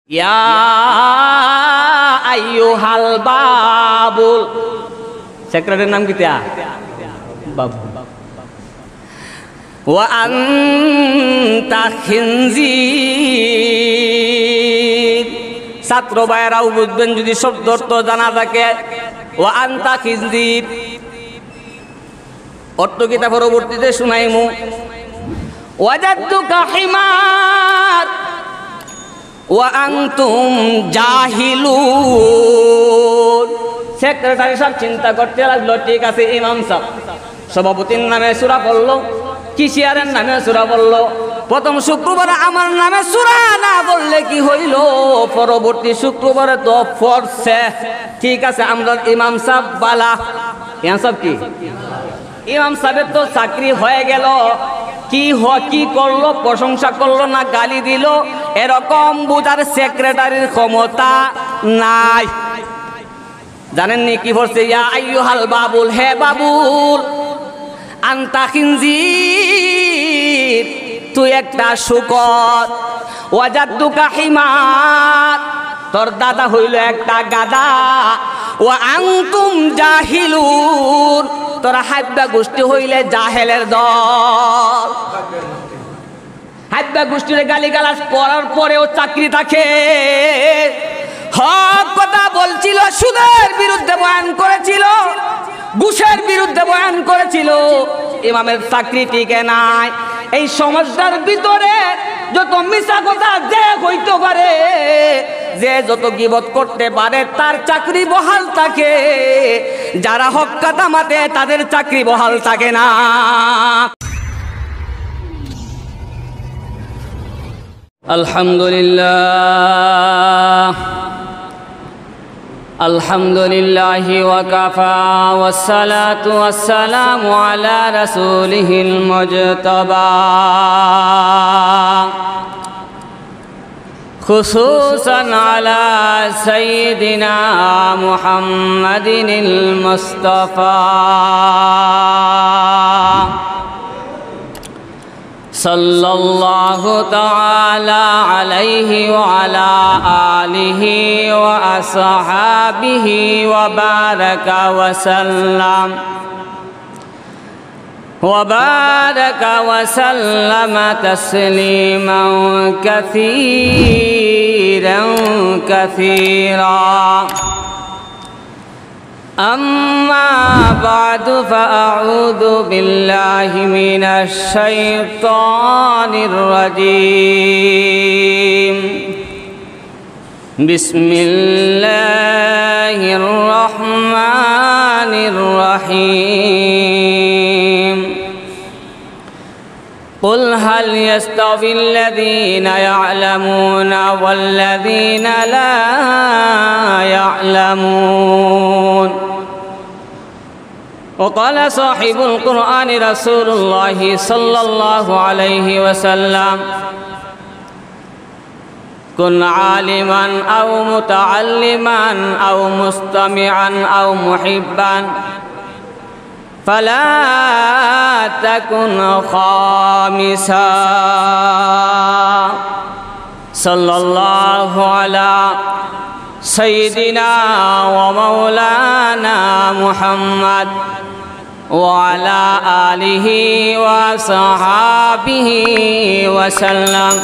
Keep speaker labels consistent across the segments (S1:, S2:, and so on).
S1: ইয়া আইয়ুহাল বাবুল, সেক্রেটারির নাম কি? বাবু। ওয়া আনতা খিনজির, ছাত্র ভাইয়েরাও বুঝবেন যদি শব্দ অর্থ জানা থাকে। ওয়া আনতা খিনজির অর্থ কিতা পরবর্তীতে শুনাইমু। ওয়াজাদতুকা হিমার ওয়া আনতুম জাহিলুন। সেক্রেটারি সাহেব চিন্তা করতে লাগলো, ঠিক আছে ইমাম সাহেব সভাপতির নামে সূরা পড়লো, কিশিয়ারের নামে সূরা পড়লো, প্রথম শুক্রবারে আমার নামে সূরা না বললে কি হইল, পরবর্তী শুক্রবারে তো পড়ছে। ঠিক আছে, আমরা ইমাম সাহেব বালা। ইমাম সাহেব কি? ইমাম সাহেবের তো চাকরি হয়ে গেল। কি করলো? প্রশংসা করলো না গালি দিল? এরকম বুঝার সেক্রেটারির ক্ষমতা নাই। জানেননি কি বলছে? ইয়া আইয়ুহাল বাবুল, হে বাবুল, আনতা খিনজির, তুই একটা শুকর। ওয়াজাদতুকা হিমার, তোর দাদা হইল একটা গাদা। ওয়া আনতুম জাহিলুন, তোরা হাব্বা গোষ্ঠী হইলে জাহেলের দল। হাব্বা গোষ্ঠীর গালিগালাজ করার পরেও চাকরি থাকে। হক কথা বলছিল, সুদের বিরুদ্ধে বয়ান করেছিল, ঘুষের বিরুদ্ধে বয়ান করেছিল, ইমামের চাকরি টিকে নাই। এই সমাজটার ভিতরে যত মিছা কথা যে হইতে পারে, যে যত গীবত করতে পারে, তার চাকরি বহাল থাকে। যারা হক কথা মাতে তাদের চাকরি বহাল থাকে না। আলহামদুলিল্লাহ, আলহামদুলিল্লাহি ওয়া কাফা, ওয়াসসালাতু ওয়াসসালামু আলা রাসূলিহিল মুজতাবা, খুসুসান আলা সাইয়্যিদিনা মুহাম্মাদিনিল মুস্তাফা সাল্লাল্লাহু তাআলা আলাইহি ওয়া আলা আলিহি ওয়া আসহাবিহি ওয়া বারাকা ওয়া সাল্লাম وبارك وسلم تسليما كثيرا كثيرا. أما بعد فأعوذ بالله من الشيطان الرجيم. بسم الله الرحمن الرحيم. قل هل يستوي الذين يعلمون والذين لا يعلمون. وقال صاحب القرآن رسول الله صلى الله عليه وسلم: كن عالما أو متعلما أو مستمعا أو محبا فلا تكن خامسا. صلى الله على سيدنا ومولانا محمد وعلى آله وصحابه وسلم.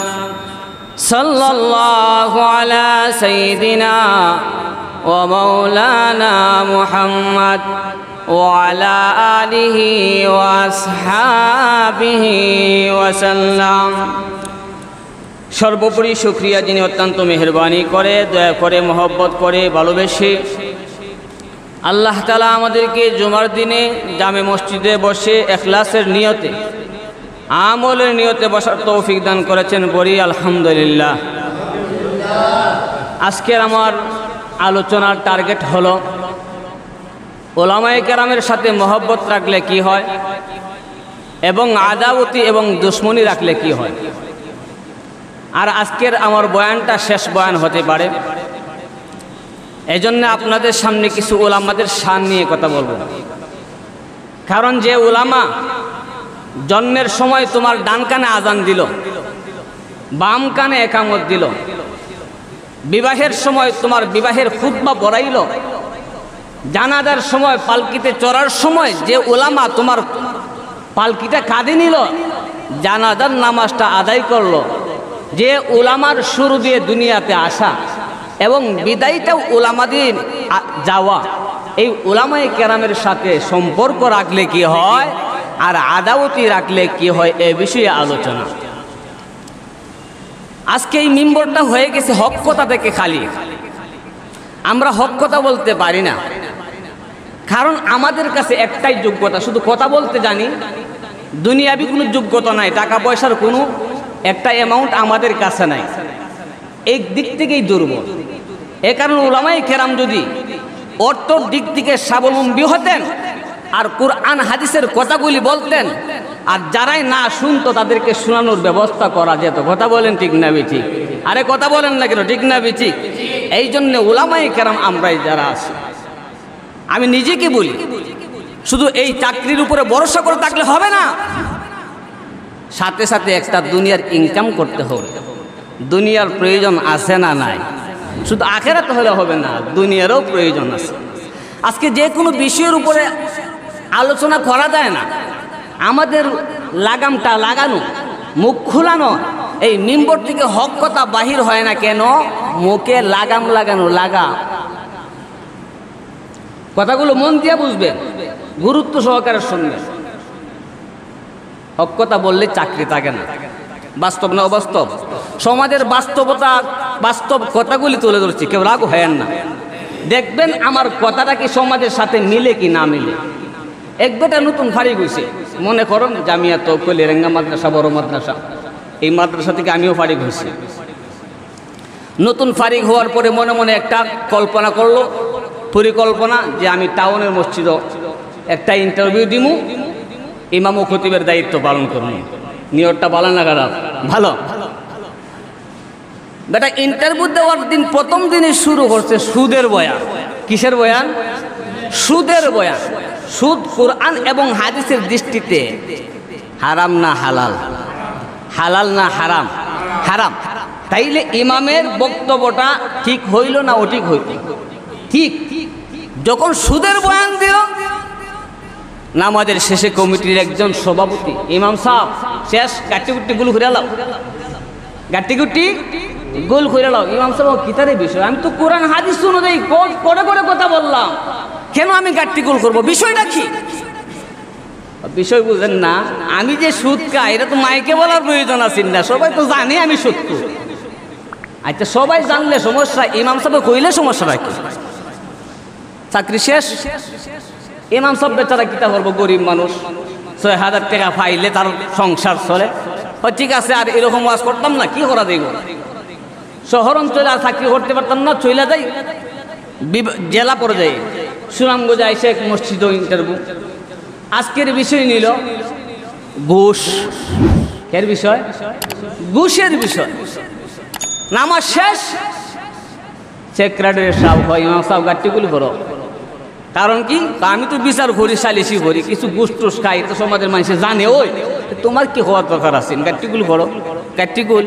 S1: صلى الله على سيدنا ومولانا محمد وعلى آله وأصحابه وسلم. সর্বোপরি শুকরিয়া যিনি অত্যন্ত মেহেরবানি করে, দয়া করে, মহব্বত করে, ভালোবেসে আল্লাহ তাআলা আমাদেরকে জুমার দিনে জামে মসজিদে বসে ইখলাসের নিয়তে, আমলের নিয়তে বসার তৌফিক দান করেছেন। বলি আলহামদুলিল্লাহ। আজকের আমার আলোচনার টার্গেট হলো ওলামায়ে কেরামের সাথে মহব্বত রাখলে কি হয় এবং আদাওয়াতি এবং দুশমনি রাখলে কি হয়। আর আজকের আমার বয়ানটা শেষ বয়ান হতে পারে, এজন্য আপনাদের সামনে কিছু ওলামাদের শান নিয়ে কথা বলবো। কারণ যে ওলামা জন্মের সময় তোমার ডান কানে আজান দিল, বাম কানে একামত দিল, বিবাহের সময় তোমার বিবাহের খুতবা পড়াইল, জানাজার সময় পালকিতে চড়ার সময় যে ওলামা তোমার পালকিটা কাঁধে নিল, জানাজার নামাজটা আদায় করলো, যে ওলামার শুরু দিয়ে দুনিয়াতে আসা এবং বিদায়টাও ওলামা দিয়ে যাওয়া, এই ওলামায়ে কেরামের সাথে সম্পর্ক রাখলে কি হয় আর আদাওতি রাখলে কি হয়, এ বিষয়ে আলোচনা। আজকে এই মিম্বরটা হয়ে গেছে হক কথা থেকে খালি। আমরা হক কথা বলতে পারি না, কারণ আমাদের কাছে একটাই যোগ্যতা, শুধু কথা বলতে জানি, দুনিয়াবি কোনো যোগ্যতা নাই, টাকা পয়সার কোনো একটা অ্যামাউন্ট আমাদের কাছে নাই, এই দিক থেকেই দুর্বল। এ কারণে উলামায়ে কেরাম যদি অর্থর দিক থেকে স্বাবলম্বী হতেন আর কোরআন হাদিসের কথাগুলি বলতেন, আর যারাই না শুনতো তাদেরকে শোনানোর ব্যবস্থা করা যেত। কথা বলেন ঠিক না ঠিক? আরে কথা বলেন না কেন, ঠিক না ঠিক? এই জন্য উলামায়ে কেরাম আমরাই যারা আছি, আমি নিজেকে বলি, শুধু এই চাকরির উপরে ভরসা করে থাকলে হবে না, সাথে সাথে একটা দুনিয়ার ইনকাম করতে হবে। দুনিয়ার প্রয়োজন আছে না নাই? শুধু আখেরাত হলে হবে না, দুনিয়ারও প্রয়োজন আছে। আজকে যে কোনো বিষয়ের উপরে আলোচনা করা যায় না, আমাদের লাগামটা লাগানো, মুখ খোলানো, এই মিম্বর থেকে হক কথা বাহির হয় না কেন? মুখে লাগাম লাগানো, লাগাম। কথাগুলো মন দিয়ে বুঝবেন, গুরুত্ব সহকারে শুনবেন। হক কথা বললে চাকরি থাকে না। বাস্তব না অবাস্তব? সমাজের বাস্তবতা, বাস্তব কথাগুলি তুলে ধরছি, কেউ রাগ হয় না। দেখবেন আমার কথাটা কি সমাজের সাথে মিলে কি না মিলে। এক বেটা নতুন ফারিক হয়েছে, মনে করুন জামিয়া তৌফিকুল রেঙ্গা মাদ্রাসা, বড় মাদ্রাসা, এই মাদ্রাসা থেকে আমিও ফারিক হয়েছি। নতুন ফারিক হওয়ার পরে মনে মনে একটা কল্পনা করলো, পরিকল্পনা, যে আমি টাউনের মসজিদে একটা ইন্টারভিউ দিমু, ইমাম ও খতিবের দায়িত্ব পালন করবো। নিয়তটা ভালো না খারাপ? ভালো। বেটা ইন্টারভিউ দেওয়ার দিন প্রথম দিনই শুরু করছে সুদের বয়ান। কিসের বয়ান? সুদের বয়ান। সুদ কোরআন এবং হাদিসের দৃষ্টিতে হারাম না হালাল? হালাল না হারাম? হারাম। তাইলে ইমামের বক্তব্যটা ঠিক হইল না অঠিক হইল? ঠিক। যখন সুদের বয়ান দিল, নামাজের শেষে কমিটির একজন সভাপতি, ইমাম সাহেব শেষ গাট্টিগুটি গুল ঘুরে লাও, গাট্টিগুটি গোল করে লাও। ইমাম সাহেব কিতারে বিষয়, আমি তো কোরআন হাদিস অনুযায়ী করে করে কথা বললাম, কেন আমি গাট্টি গোল করবো? বিষয়টা কি? বিষয় বুঝেন না? আমি যে সুদ খাই এটা তো মাইকে বলার প্রয়োজন আছে না, সবাই তো জানে আমি সুদ খাই। আচ্ছা সবাই জানলে সমস্যা, ইমাম সাহেব কইলে সমস্যা রাখি, চাকরি শেষ। ইমাম সাহেব বেচারা কিতা করবো, গরিব মানুষ, ৬,০০০ টাকা পাইলে তার সংসার চলে। ঠিক আছে, আর এরকম ওয়াজ করতাম না, কি করা দেব? শহর অঞ্চলে আর চাকরি করতে পারতাম না, চলে যাই জেলা পর্যায়ে, সুনামগঞ্জে আইসে এক মসজিদ ইন্টারভিউ। আজকের বিষয় নিল ঘুষ। এর বিষয় ঘুষের বিষয়। নামাজ শেষ, সেক্রেটারি সাহেব হয়, ইমাম সাহেব গাট্টিগুলি করো। কারণ কি? আমি তো বিচার করি, সালিসি করি, কিছু ঘুষ টুস খাই, তো সমাজের মানুষে জানে। ওই তোমার কি হওয়ার দরকার আছে? গাট্টিগুলি করো, গাট্টিগুল।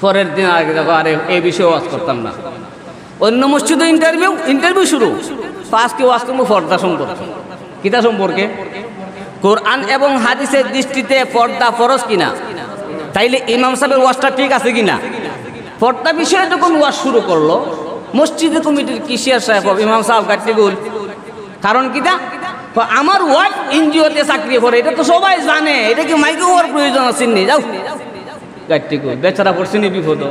S1: পরের দিন আগে দেখো, আরে এই বিষয়ে ওয়াজ করতাম না। অন্য মসজিদে ইন্টারভিউ শুরু। আজকে ওয়াজ করবো পর্দা সম্পর্কে। কিতা সম্পর্কে? কোরআন এবং হাদিসের দৃষ্টিতে পর্দা ফরজ কিনা। তাইলে ইমাম সাহেবের ওয়াজটা ঠিক আছে কিনা? পর্দা বিষয়ে যখন ওয়াজ শুরু করলো, মসজিদে কমিটির কিশিয়ার সাহেব, ইমাম সাহেব গাট্টিগুল। কারণ কিটা? আমার ওয়াইফ এনজিওতে চাকরি করে, এটা তো সবাই জানে, এটা কি মাইকে হওয়ার প্রয়োজন আছে? নি যাও গাট্টিগুল। বেচারা পড়ছেনি বিপদ।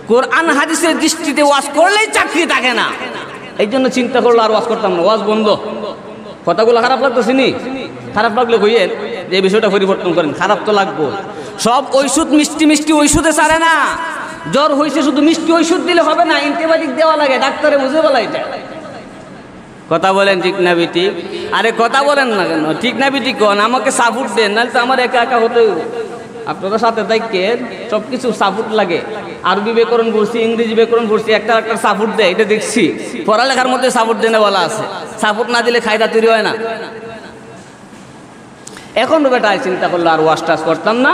S1: কোরআন হাদিসের দৃষ্টিতে ওয়াজ করলেই চাকরি থাকে না, এই জন্য চিন্তা করলো আর ওয়াজ করতাম না, ওয়াজ বন্ধ। কথাগুলো খারাপ লাগতেছে নি? খারাপ লাগলে কইয়েন যে এই বিষয়টা পরিবর্তন করেন। খারাপ তো লাগবো। সব ঔষধ মিষ্টি মিষ্টি ঔষধে সারে না। জ্বর হয়েছে শুধু মিষ্টি ঔষধ দিলে হবে না, অ্যান্টিবায়োটিক দেওয়া লাগে, ডাক্তারে বুঝে বলা এটা। কথা বলেন ঠিক না বিটি? আরে কথা বলেন না কেন? ঠিক না বিটি কোন? আমাকে সাপোর্ট দেন, নাহলে তো আমার একা একা হতে। আপনারা সাথে থাকেন, সব কিছু সাপোর্ট লাগে। আরবি ব্যাকরণ পড়ছি, ইংরেজি ব্যাকরণ পড়ছি, একটা একটা সাপোর্ট দেয়, এটা দেখছি। পড়ালেখার মধ্যে সাপোর্ট দেনে বলা আছে, সাপোর্ট না দিলে খায়দা তৈরি হয় না। এখন বেটা চিন্তা করলো আর ওয়াশ টাশ করতাম না,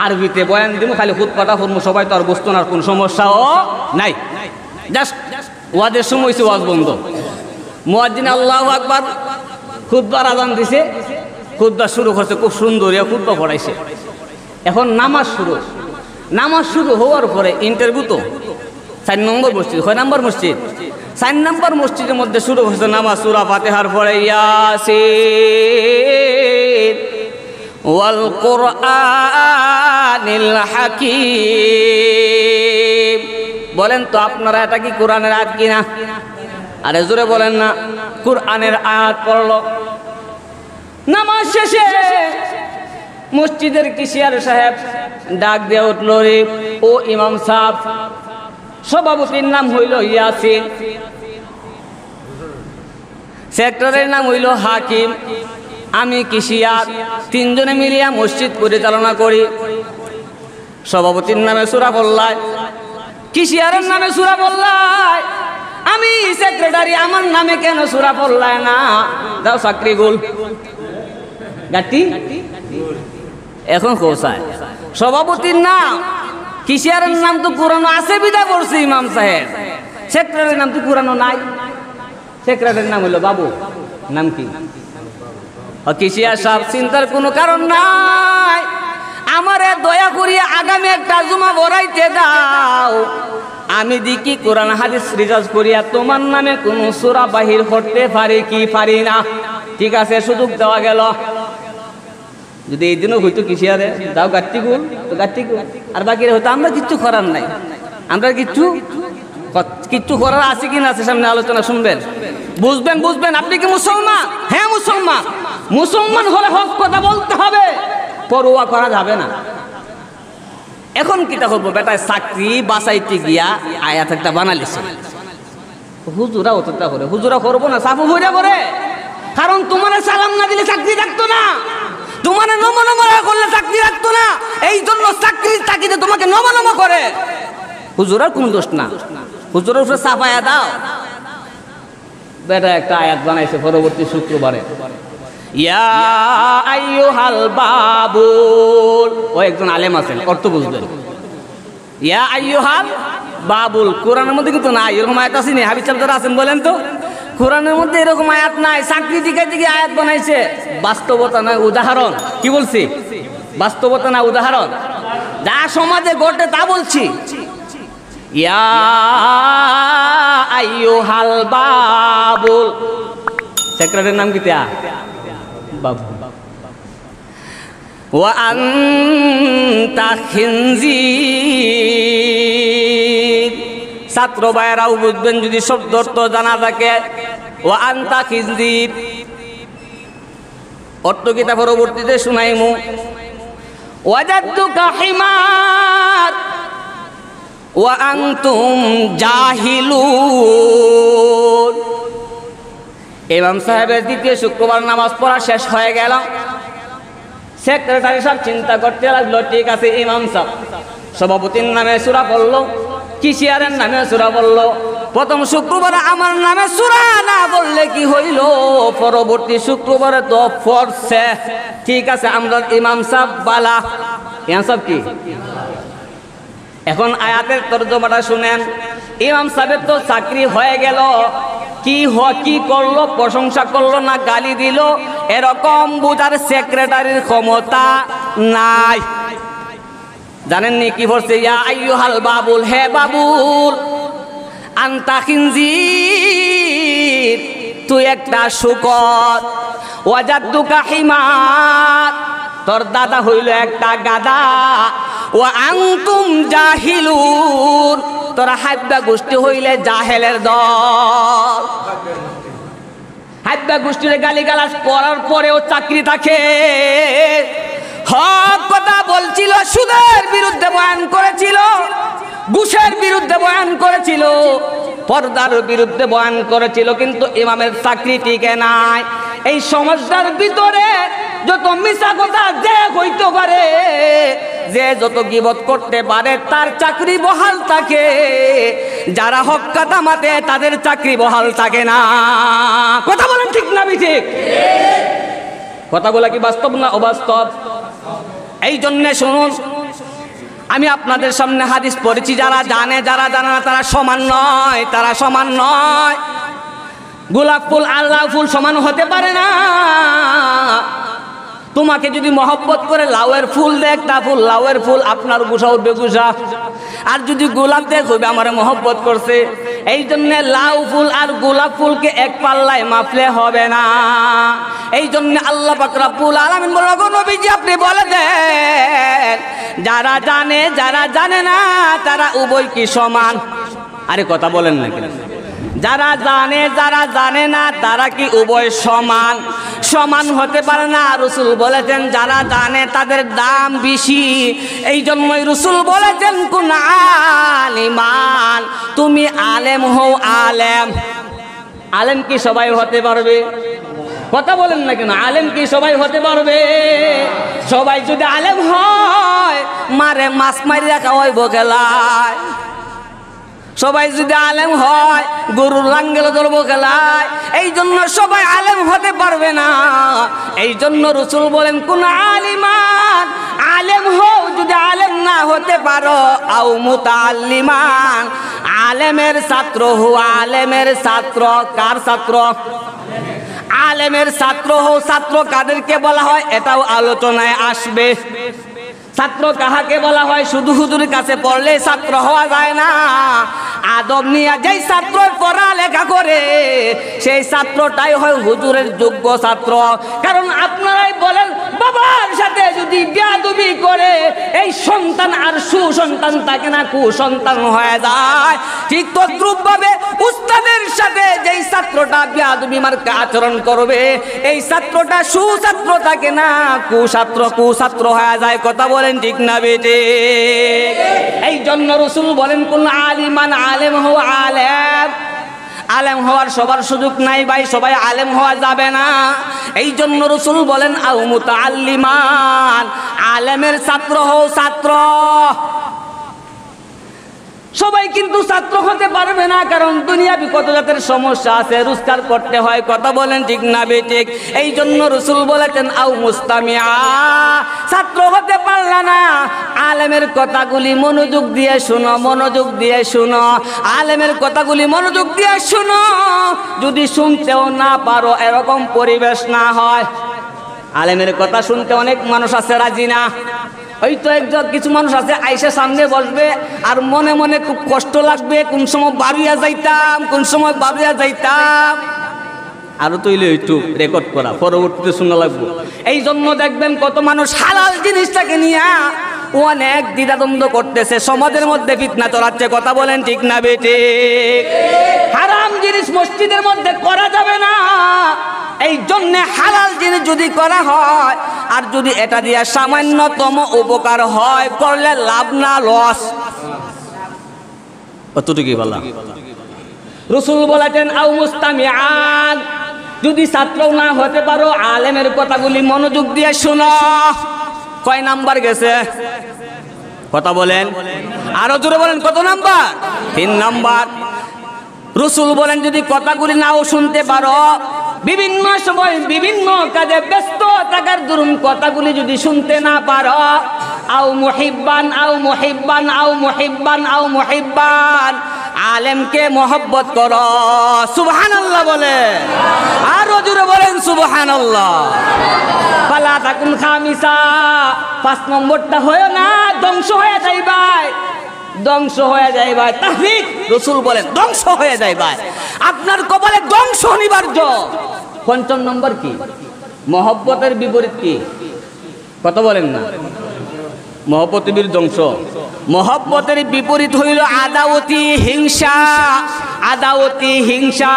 S1: আরবিতে বয়ান দিব, খালি খুতবাটা করবো, সবাই তো আর বুঝতো না, কোন সমস্যাও নাই। জাস্ট ওয়াজের সময় হয়েছে, ওয়াজ বন্ধ। মুয়াজ্জিন আল্লাহু আকবার খুতবার আযান দিছে, খুতবা শুরু করছে, খুব সুন্দর খুতবা পড়াইছে। এখন নামাজ শুরু। নামাজ শুরু হওয়ার পরে ইন্টারভিউ তো 4 নম্বর মসজিদ, 6 নম্বর মসজিদ, 4 নম্বর মসজিদের মধ্যে শুরু হয়েছে নামাজ। সূরা ফাতিহার পরে ইয়াসিন ওয়াল কুরআনিল হাকীম। বলেন তো আপনারা এটা কি কোরআনের আয়াত কিনা? আরে জোরে বলেন না। কোরআনের আয়াত পড়লো। নামাজ শেষে মসজিদের কিশিয়ার সাহেব ডাক দিয়ে উঠল, রে ও ইমাম সাহেব। সভাপতির নাম হইল ইয়াসিন, সেক্রেটারির নাম হইল হাকিম, আমি কিশিয়ার, 3 জনে মিলিয়া মসজিদ পরিচালনা করি। সভাপতির নামে সূরা পড়লায়, কিশিয়ারের নামে সূরা পড়লায়, আমি সেক্রেটারি, আমার নামে কেন সূরা পড়লায় না? দাও চাকরি গোল গাটি। এখন কোথায় সভাপতির নাম? কিশিয়ারের নাম তো পুরানো আছে, বিদা পড়ছে ইমাম সাহেব। সেক্রেটারির নাম তো পুরানো নাই। সেক্রেটারির নাম হলো বাবু। নাম কি? কিশিয়ার সাহেব, চিন্তার কোনো কারণ নাই, আমারে দয়া করিয়া আগামী একটা জুমা ভরাইতে দাও। আমি দেখি কোরআন হাদিস রিসার্চ করিয়া তোমার নামে কোন সূরা বাহির করতে পারি কি পারি না। ঠিক আছে, সুযোগ দেওয়া গেল। যদি এই দিনও হইতো কিশিয়ারে দাও গাত্তি গুল, তো গাত্তি গুল, আর বাকি হয়তো আমরা কিচ্ছু করার নাই। আমরা কিচ্ছু করার আছে কিনা আছে, সামনে আলোচনা শুনবেন, বুঝবেন। বুঝবেন আপনি কি মুসলমান? হ্যাঁ মুসলমান। মুসলমান হলে হক কথা বলতে হবে, পরোয়া করা যাবে না। এখন কিটা করবো বেটায়, চাকরি বাঁচাইতে গিয়া আয়াত একটা বানালিছে। হুজুরা অতটা করে, হুজুরা করবো না, সাফু ভইরা করে। কারণ তোমার সালাম না দিলে চাকরি থাকতো না, তোমার নমনমা করলে চাকরি রাখতো না। এই জন্য চাকরির তাগিদে তোমাকে নমনমা করে। হুজুরের কোন দোষ না, হুজুরের উপরে চাপায়া দাও। বেটা একটা আয়াত বানাইছে পরবর্তী শুক্রবারে, ইয়া আইয়ুহাল বাবুল। ও একজন আলেম আছেন, অর্থ বুঝবেন। ইয়া আইয়ুহাল বাবুল কোরআনের মধ্যে কিন্তু নাই, এরকম আয়াত আসেনি। হাবিব সাহেব যারা আছেন বলেন তো, কোরআনের মধ্যে এরকম আয়াত নাই। চাকরি দিকে দিকে আয়াত বানাইছে, বাস্তবতা নয় উদাহরণ। কি বলছি? বাস্তবতা না উদাহরণ, যা সমাজে ঘটে তা বলছি। ইয়া আইয়ুহাল বাবুল, সেক্রেটারির নাম কি? বাবু। ওয়া আনতা খিনজির, ছাত্র ভাইরাও বুঝবেন যদি শব্দ অর্থ জানা থাকে। ওয়া আনতা খিনজির অর্থ কিতা পরবর্তীতে শুনাইমু। ওয়াজাদতুকা হিমার ওয়া আনতুম জাহিলুন। ইমাম সাহেবের দ্বিতীয় শুক্রবার নামাজ পড়া শেষ হয়ে গেল। সেক্রেটারি সাহেব চিন্তা করতে লাগলো, ঠিক আছে ইমাম সাহেব সভাপতির নামে সূরা পড়লো, কিশিয়ারের নামে সূরা পড়লো। প্রথম শুক্রবারে আমার নামে সূরা না বললে কি হইল, পরবর্তী শুক্রবারে তো পড়ছে। ঠিক আছে, আমরা ইমাম সাহেব বালা। ইমাম সাহেব কি? এখন আয়াতের তর্জমাটা শুনেন। ইমাম সাহেবের তো চাকরি হয়ে গেল, কি করলো? প্রশংসা করলো না গালি দিল? এরকম বুঝার সেক্রেটারির ক্ষমতা নাই। জানেননি কি বলছে? ইয়া আইয়ুহাল বাবুল, হে বাবুল, আনতা খিনজির, তুই একটা শূকর। ওয়াজাদতুকা হিমার, তোর দাদা হইল একটা গাদা। ওয়া আনতুম জাহিলুন, তোরা হাব্বা গোষ্ঠী হইলে জাহেলের দল। হাব্বা গোষ্ঠীর গালিগালাজ করার পরেও চাকরি থাকে। হক কথা বলছিল, সুদের বিরুদ্ধে বয়ান করেছিল, ঘুষের বিরুদ্ধে বয়ান করেছিল, পর্দার বিরুদ্ধে বয়ান করেছিল, কিন্তু ইমামের চাকরি টিকে নাই। এই সমাজটার ভিতরে যত মিছা কথা যে হইতে পারে, যে যত গীবত করতে পারে, তার চাকরি বহাল থাকে। যারা হক কথা মাতে তাদের চাকরি বহাল থাকে না। কথা বলেন ঠিক না ঠিক? কথাগুলা কি বাস্তব না অবাস্তব? এই জন্যে শুনুন, আমি আপনাদের সামনে হাদিস পড়েছি, যারা জানে যারা জানে না তারা সমান নয়, তারা সমান নয়। গোলাপ ফুল আল্লাহ ফুল সমান হতে পারে না। তোমাকে যদি মহব্বত করে লাউয়ের ফুল দে, একটা ফুল লাউয়ের ফুল, আপনার গুসা উঠবে গুসা। আর যদি গোলাপ দেখ হবে আমার মহব্বত করছে, এই জন্য লাউ ফুল আর গোলাপ ফুলকে এক পাল্লায় মাপলে হবে না। এই জন্য আল্লাহ পাক রব্বুল আলামিন বললেন, নবীজি আপনি বলে দেন যারা জানে যারা জানে না তারা উভয় কি সমান? আরে কথা বলেন না কেন? যারা জানে যারা জানে না তারা কি উভয় সমান? সমান হতে পারে না। রাসূল বলেছেন যারা জানে তাদের দাম বেশি। এই জন্যই রাসূল বলেছেন কুন আলিমান, তুমি আলেম হও। আলেম আলেম কি সবাই হতে পারবে? কথা বলেন না কেন? আলেম কি সবাই হতে পারবে? সবাই যদি আলেম হয় মারে মাছ মারিয়া খাওয়াইব খেলায়। সবাই যদি আলেম হয় গরুর লাঙ্গল ধরবো খেলায়। এই জন্য সবাই আলেম হতে পারবে না। এই জন্য রাসূল বলেন কোন আলিমান, আলেম হও। যদি আলেম না হতে পারো আও মুতাআল্লিমান, আলেমের ছাত্র হও। আলেমের ছাত্র কার ছাত্র? আলেমের ছাত্র হও। ছাত্র কাদেরকে বলা হয় এটাও আলোচনায় আসবে। ছাত্র কাহাকে বলা হয়? শুধু হুজুরের কাছে পড়লে ছাত্র হওয়া যায় না। আদব নিয়ে যেই ছাত্র পড়ালেখা করে সেই ছাত্রটাই হয় হুজুরের যোগ্য ছাত্র। কারণ আপনারাই বলেন বাবার সাথে যদি বেয়াদবি করে এই সন্তান আর সুসন্তান থাকে না, কুসন্তান হয়ে যায়। ঠিক তদ্রূপ ভাবে উস্তাদের সাথে যেই ছাত্রটা বেয়াদবি মার্কা আচরণ করবে এই ছাত্রটা সুছাত্র থাকে না, কুছাত্র হয়ে যায়। কথা বলেন ঠিক না বেটে? এই জন্য রাসূল বলেন কোন আলিমান, আলেম হও। আলেম আলেম হওয়ার সবার সুযোগ নাই ভাই, সবাই আলেম হওয়া যাবে না। এই জন্য রাসূল বলেন আও মুতাআল্লিমান, আলেমের ছাত্র হও। ছাত্র সবাই কিন্তু ছাত্র হতে পারবে না, কারণ দুনিয়াবি কত জাতের সমস্যা আছে, রোজগার করতে হয়। কথা বলেন ঠিক না বেঠিক? এই জন্য রাসূল বলেছেন আও মুস্তামিআ, ছাত্র হতে পারলা না আলেমের কথাগুলি মনোযোগ দিয়ে শুনো, মনোযোগ দিয়ে শুনো। আলেমের কথাগুলি মনোযোগ দিয়ে শুনো। যদি শুনতেও না পারো, এরকম পরিবেশ না হয়। আলেমের কথা শুনতে অনেক মানুষ আছে রাজি না। ওই তো একজন কিছু মানুষ আছে আইসা সামনে বসবে আর মনে মনে খুব কষ্ট লাগবে, কোন সময় বাড়িয়া যাইতাম, কোন সময় বাড়িয়া যাইতাম। আরো তৈরি একটু রেকর্ড করা, পরবর্তীতে শোনা লাগবে। এই জন্য দেখবেন কত মানুষ হালাল জিনিসটাকে নিয়ে অনেক দ্বিধাদ্বন্দ্ব করতেছে, সমাজের মধ্যে ফিতনা চড়াচ্ছে। কথা বলেন ঠিক না বেটে? হারাম জিনিস মসজিদের মধ্যে করা যাবে না। এই জন্য হালাল জিনিস যদি করা হয় আর যদি এটা দিয়ে সামান্যতম উপকার হয়, করলে লাভ না লস। কতটুকুই বলা রাসূল বলেছেন আও মুস্তামিআন, যদি ছাত্র না হতে পারো আলেমের কথাগুলি মনোযোগ দিয়ে শোনো। কয় নাম্বার গেছে? কথা বলেন, আরো জোরে বলেন, কত নাম্বার? 3 নাম্বার। রাসূল বলেন যদি কথাগুলি নাও শুনতে পারো, বিভিন্ন সময় বিভিন্ন কাজে ব্যস্ত থাকার দরুন কথাগুলি যদি শুনতে না পারো, আও মুহিব্বান আও মুহিব্বান আও মুহিব্বান আও মুহিব্বান, আলেমকে মহব্বত করো। সুবহানাল্লাহ বলে, আরো জোরে বলেন সুবহানাল্লাহ। ফালা তাকুন খামিসা, 5 নম্বরটা হয় না, ধ্বংস হয়ে যাইবাই, ধ্বংস হয়ে যাইবাই। তাহরিক রাসূল বলেন ধ্বংস হয়ে যাইবাই, আপনার কপালে ধ্বংস অনিবার্য। 5 নম্বর কি? মহব্বতের বিপরীত কি? কথা বলেন না? মহব্বতের বিরুদ্ধে ধ্বংস। মহব্বতের বিপরীত হইল আদাওয়াতি, হিংসা। আদাওয়াতি হিংসা।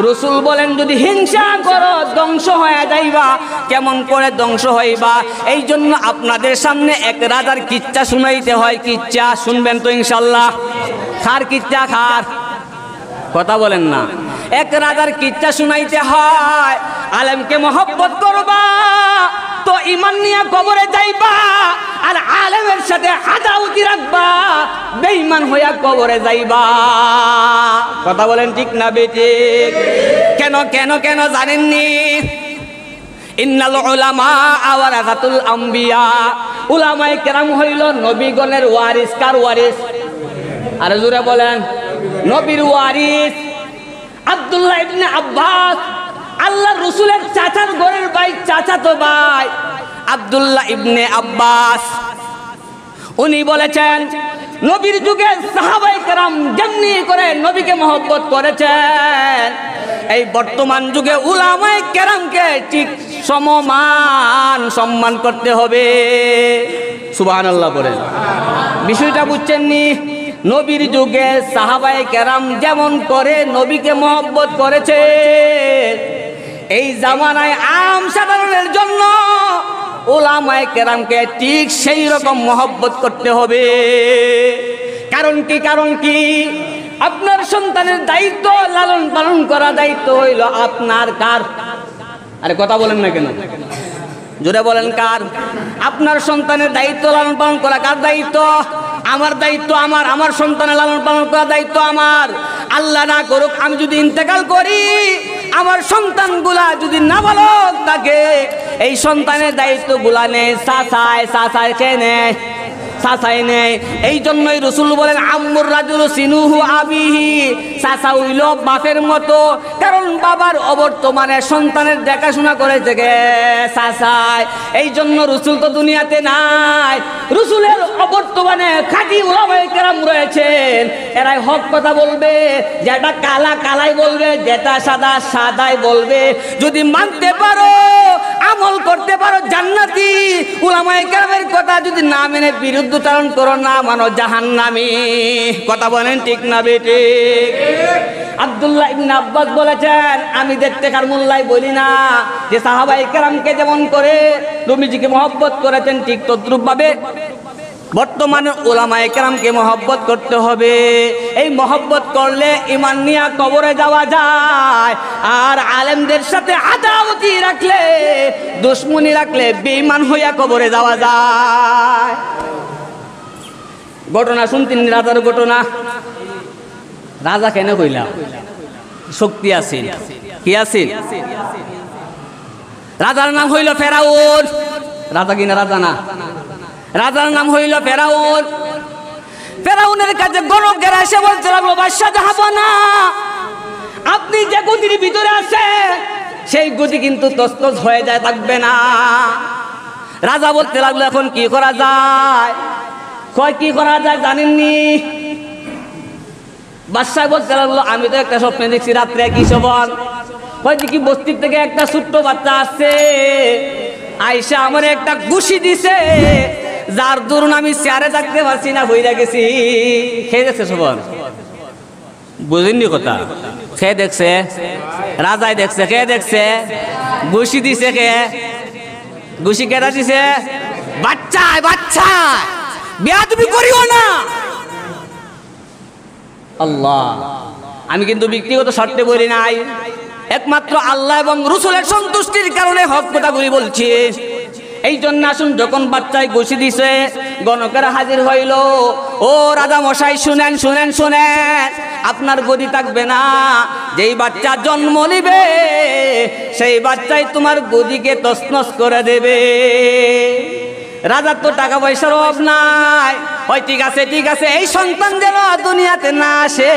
S1: রাসূল বলেন যদি হিংসা করো ধ্বংস হয়ে যাইবা। কেমন করে ধ্বংস হইবা? এই জন্য আপনাদের সামনে এক রাজার কিচ্ছা শুনাইতে হয়। কিচ্ছা শুনবেন তো ইনশাআল্লাহ? খার কিচ্ছা খার, কথা বলেন না? এক রাজার কিচ্ছা শুনাইতে হয়। আলেমকে মহব্বত করবা তো ঈমান নিয়ে কবরে যাইবা, আর আলেমের সাথে আদাওয়াতি রাখবা, বেঈমান হইয়া কবরে যাইবা। কথা বলেন ঠিক না বেঠিক? কেন কেন কেন জানেননি? ইন্নাল উলামা ওয়ারাসাতুল আম্বিয়া, উলামায়ে কেরাম হইল নবীগণের ওয়ারিস। কার ওয়ারিস? আরে জোরে বলেন, নবীর ওয়ারিস। আব্দুল্লাহ ইবনে আব্বাস, আল্লাহর রাসূলের চাচার ঘরের ভাই, চাচাতো ভাই আব্দুল্লাহ ইবনে আব্বাস, উনি বলেছেন নবীর যুগে সাহাবায়ে কেরাম যেমনি করে নবীকে মহব্বত করেছেন, এই বর্তমান যুগে উলামায়ে কেরামকে ঠিক সমমান সম্মান করতে হবে। সুবহানাল্লাহ বলেন। বিষয়টা বুঝছেন নি? নবীর যুগে সাহাবায়ে কেরাম যেমন করে নবীকে মহব্বত করেছে, এই জামানায় আম সাধারণের জন্য উলামায়ে কেরামকে ঠিক সেই রকম মহব্বত করতে হবে। কারণ কি? কারণ কি? আপনার সন্তানের দায়িত্ব লালন পালন করা দায়িত্ব হইল আপনার। কার? আরে কথা বলেন না কেন? জোরে বলেন কার? আপনার সন্তানের দায়িত্ব লালন পালন করা কার দায়িত্ব? আমার দায়িত্ব। আমার সন্তানের লালন পালন করা দায়িত্ব আমার। আল্লাহ না করুক আমি যদি ইন্তেকাল করি, আমার সন্তানগুলা যদি নাবালক থাকে, এই সন্তানের দায়িত্বগুলা নেই চাচায় কে নেয়? চাচাই নেই। এই জন্যই রাসূল বলেন আম্মুর রাজুলু সিনুহু আবিহি, চাচা হইল বাপের মতো। কারণ বাবার অবর্তমানে সন্তানের দেখাশোনা করেছে কে? চাচাই। এই জন্য রাসূল তো দুনিয়াতে নাই, রাসূলের অবর্তমানে খাঁটি উলামায়ে কেরাম রয়েছেন। এরাই হক কথা বলবে, যেটা কালা কালাই বলবে, যেটা সাদা সাদাই বলবে। যদি মানতে পারো, আমল করতে পারো জান্নাতি। উলামায়ে কেরামের কথা যদি না মেনে বিরুদ্ধচারণ করো, না মানো জাহান্নামী। কথা বলেন ঠিক না বেঠিক? আব্দুল্লাহ ইবনে আব্বাস বলেছেন আমি দেখতে কার মোল্লাই বলি না, যে সাহাবায়ে কেরামকে যেমন করে নবীজিকে মহব্বত করেছেন, ঠিক তদ্রূপ ভাবে বর্তমানে উলামায়ে কেরামকে মহব্বত করতে হবে। এই মহব্বত করলে ঈমান নিয়ে কবরে যাওয়া যায়। আর আলেমদের সাথে আদাওয়াতি রাখলে, দুশমনি রাখলে বেঈমান হইয়া কবরে যাওয়া যায়। ঘটনা শুনতেন, রাজার ঘটনা। রাজা কেন কইলা? শক্তি আছে। কি আছে? রাজার নাম হইল ফেরাউন। রাজা কিনা? রাজা না, রাজার নাম হইল ফেরাউন। ফেরাউনের কাছে গণকেরা এসে বলতে লাগলো, বাদশা জাহাপনা, আপনি যে গদির ভিতরে আছেন সেই গদি কিন্তু তছনছ হয়ে যায়, থাকবে না। রাজা বলতে লাগলো এখন কি করা যায়? কয় কি করা যায় জানেননি? বাদশা বলতে লাগলো আমি তো একটা স্বপ্নে দেখছি রাত্রে। কি সবন? কয় কি বস্তির থেকে একটা ছোট্ট বাচ্চা আসছে, আইসা আমার একটা ঘুষি দিছে, যার দরুন আমি চেয়ারে থাকতে পারছি না, হইয়া গেছি। খেয়ে দেখছে সবন? বুঝেননি কথা? খেয়ে দেখছে, রাজাই দেখছে। খেয়ে দেখছে, ঘুষি দিছে কে? ঘুষি কেটা দিছে? বাচ্চায়। বাচ্চায় বেয়াদবি করিও না। আল্লাহ, আমি কিন্তু ব্যক্তিগত স্বার্থে বলি নাই, একমাত্র আল্লাহ এবং রাসূলের সন্তুষ্টির কারণে হক কথাগুলি বলছি। এই জন্য আসুন, যখন বাচ্চায় ঘুষি দিছে, গণকেরা হাজির হইল। ও রাজা মশাই শুনেন শুনেন শুনেন, আপনার গদি থাকবে না। যেই বাচ্চা জন্ম নিবে সেই বাচ্চাই তোমার গদিকে তছনছ করে দেবে। রাজার তো টাকা পয়সার অভাব নাই। হয় ঠিক আছে ঠিক আছে, এই সন্তান যেন দুনিয়াতে না আসে,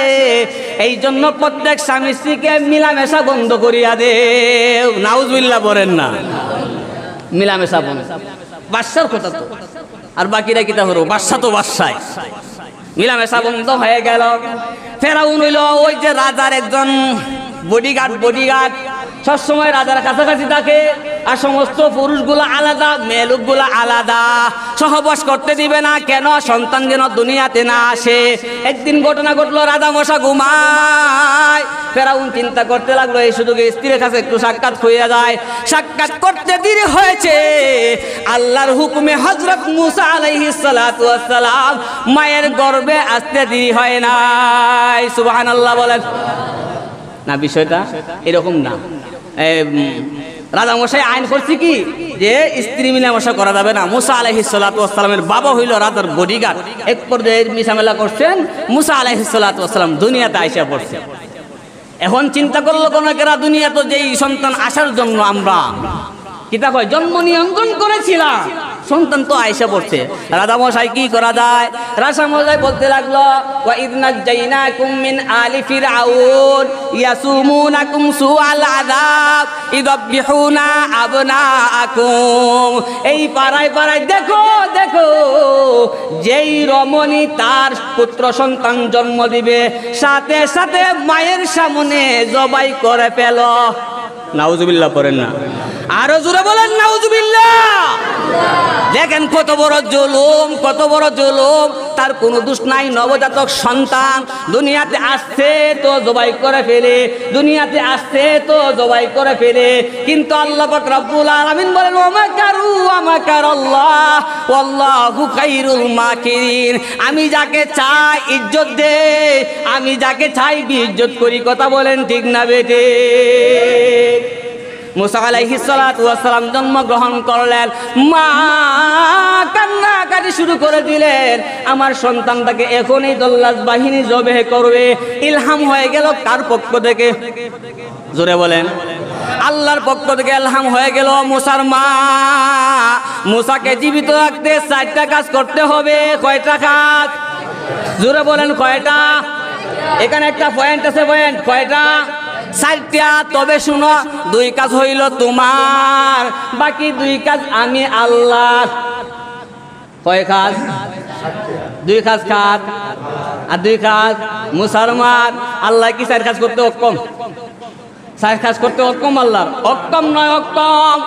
S1: এই জন্য প্রত্যেক স্বামী স্ত্রীকে মিলামেশা বন্ধ করিয়া দে। নাউজুবিল্লাহ বলেন না? মিলামেশা বন্ধ। বাদশার কথা তো, আর বাকিরা কিতা হলো? বাদশা তো বাদশায়। মিলামেশা বন্ধ হয়ে গেল। ফেরাউন হইল ওই যে রাজার একজন বডিগার্ড, সবসময় রাজার কাছাকাছি থাকে। আর সমস্ত পুরুষগুলো আলাদা, মেয়ে লোকগুলো আলাদা, সহবাস করতে দিবে না। কেন? সন্তান যেন দুনিয়াতে না আসে। একদিন ঘটনা ঘটলো, রাজা মশা ঘুমায়। ফেরাউন চিন্তা করতে লাগলো এই সুযোগে স্ত্রীর কাছে একটু সাক্ষাৎ হইয়া যায়। সাক্ষাৎ করতে দেরি হয়েছে। আল্লাহর হুকুমে হযরত মুসা আলাইহিস সালাতু ওয়াস সালাম মায়ের গর্ভে আসতে দেরি হয় নাই। সুবহানাল্লাহ বলেন না? বিষয়টা এরকম না। রাজামশাই আইন করছে কি, যে স্ত্রী মিলামেশা করা যাবে না। মুসা আলাইহিস সালাতু ওয়াস সালামের বাবা হইল রাজার বডিগার্ড। এক পর্যায়ে মিশামেলা করছেন, মুসা আলাইহিস সালাতু ওয়াস সালাম দুনিয়াতে আইসা পড়ছে। এখন চিন্তা করলো গণকেরা, দুনিয়া তো যেই সন্তান আসার জন্য আমরা কিতা কয় জন্ম নিয়ন্ত্রণ করেছিলাম, সন্তান তো আয়েশা পড়ছে। রাজামশাই কি করা যায়? রাজামশাই বলতে লাগলো, ওয়া ইদনাজ্জাইনাকুম মিন আলি ফিরআউন ইয়াসুমুনাকুম সুআল আযাব ইযাববিহুনা আবনাআকুম। এই পাড়ায় পাড়ায় দেখো দেখো, যেই রমণী তার পুত্র সন্তান জন্ম দিবে সাথে সাথে মায়ের সামনে জবাই করে ফেল। নাউজুবিল্লাহ পড়েন না, আরো জোরে বলেন নাউজুবিল্লাহ। দেখেন কত বড় জুলুম, কত বড় জুলুম। তার কোনো দোষ নাই, নবজাতক সন্তান দুনিয়াতে আসছে তো জবাই করে ফেলে, দুনিয়াতে আসছে তো জবাই করে ফেলে। কিন্তু আল্লাহ পাক রব্বুল আলামিন বলেন, ওয়া মাকারু ওয়া মাকারাল্লাহ ওয়াল্লাহু খায়রুল মাকিরিন। আমি যাকে চাই ইজ্জত দে, আমি যাকে চাই বিইজ্জত করি। কথা বলেন ঠিক না বেটে? মুসা আলাইহিস সালাতু ওয়াস সালাম জন্মগ্রহণ করলেন, মা কান্নাকাটি শুরু করে দিলেন, আমার সন্তানটাকে এখনই দল্লাস বাহিনী জবেহ করবে। ইলহাম হয়ে গেল কার পক্ষ থেকে? জোরে বলেন। আল্লাহর পক্ষ থেকে ইলহাম হয়ে গেল। মুসার মা, মুসাকে জীবিত রাখতে 4টা কাজ করতে হবে। কয়টা কাজ? জোরে বলেন কয়টা? এখানে একটা পয়েন্ট আছে, পয়েন্ট কয়টা? 4টা। তবে শুনো, 2 কাজ হইল তোমার, বাকি 2 কাজ আমি আল্লাহ। কয় কাজ? 2 কাজ কার? আর 2 কাজ মুসলমান। আল্লাহ কি 4 কাজ করতে অক্ষম? 4 কাজ করতে অক্ষম? আল্লাহর অক্ষম নয়, অক্ষম।